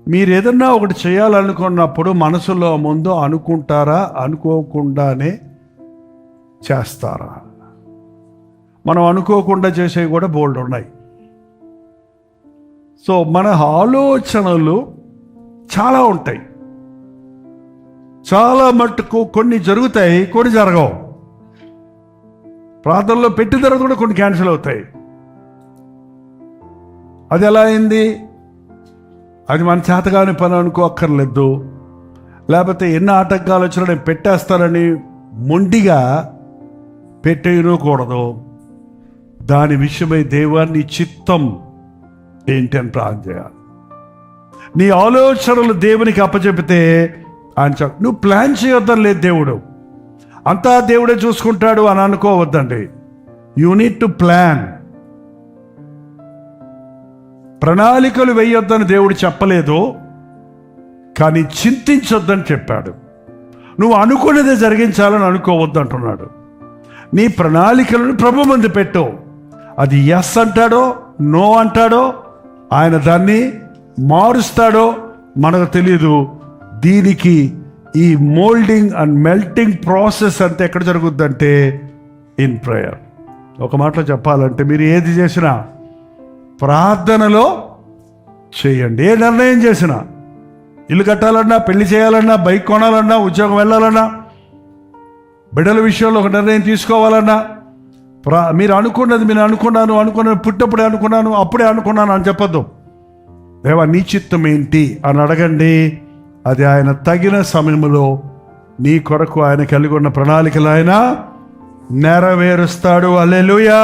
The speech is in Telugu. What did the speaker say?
మీరు ఏదన్నా ఒకటి చేయాలనుకున్నప్పుడు మనసులో ముందు అనుకుంటారా, అనుకోకుండానే చేస్తారా? మనం అనుకోకుండా చేసేవి కూడా బోల్డ్ ఉన్నాయి. సో మన ఆలోచనలు చాలా ఉంటాయి. చాలా మట్టుకు కొన్ని జరుగుతాయి, కొన్ని జరగవు. ప్రార్థనలో పెట్టిన తర్వాత కూడా కొన్ని క్యాన్సిల్ అవుతాయి. అది ఎలా అయింది? అది మన చేతగాని పని అనుకోక్కర్లేదు. లేకపోతే ఎన్ని ఆటంకాలు వచ్చినా నేను పెట్టేస్తానని మొండిగా పెట్టేయకూడదు. దాని విషయమై దేవాన్ని చిత్తం ఏంటి అని ప్రార్థన చేయాలి. నీ ఆలోచనలు దేవునికి అప్పచెపితే ఆయన నువ్వు ప్లాన్ చేయొద్దని లేదు. దేవుడు అంతా దేవుడే చూసుకుంటాడు అని అనుకోవద్దండి. You need to plan. ప్రణాళికలు వేయొద్దని దేవుడు చెప్పలేదు, కానీ చింతించొద్దని చెప్పాడు. నువ్వు అనుకునేదే జరిగించాలని అనుకోవద్దు అంటున్నాడు. నీ ప్రణాళికలను ప్రభు ముందు పెట్టు. అది ఎస్ అంటాడో నో అంటాడో, ఆయన దాన్ని మారుస్తాడో మనకు తెలియదు. దీనికి ఈ మోల్డింగ్ అండ్ మెల్టింగ్ ప్రాసెస్ అంతా ఎక్కడ జరుగుద్దంటే ఇన్ ప్రేయర్. ఒక మాటలో చెప్పాలంటే మీరు ఏది చేసినా ప్రార్థనలో చేయండి. ఏ నిర్ణయం చేసినా, ఇల్లు కట్టాలన్నా, పెళ్లి చేయాలన్నా, బైక్ కొనాలన్నా, ఉద్యోగం వెళ్ళాలన్నా, బిడ్డల విషయంలో ఒక నిర్ణయం తీసుకోవాలన్నా, మీరు అనుకున్నది నేను అనుకున్నాను పుట్టప్పుడే అనుకున్నాను, అప్పుడే అనుకున్నాను అని చెప్పొద్దు. దేవా నీ చిత్తం ఏంటి అని అడగండి. అది ఆయన తగిన సమయంలో నీ కొరకు ఆయన కలిగి ఉన్న ప్రణాళికలు ఆయన నెరవేరుస్తాడు. హల్లెలూయా.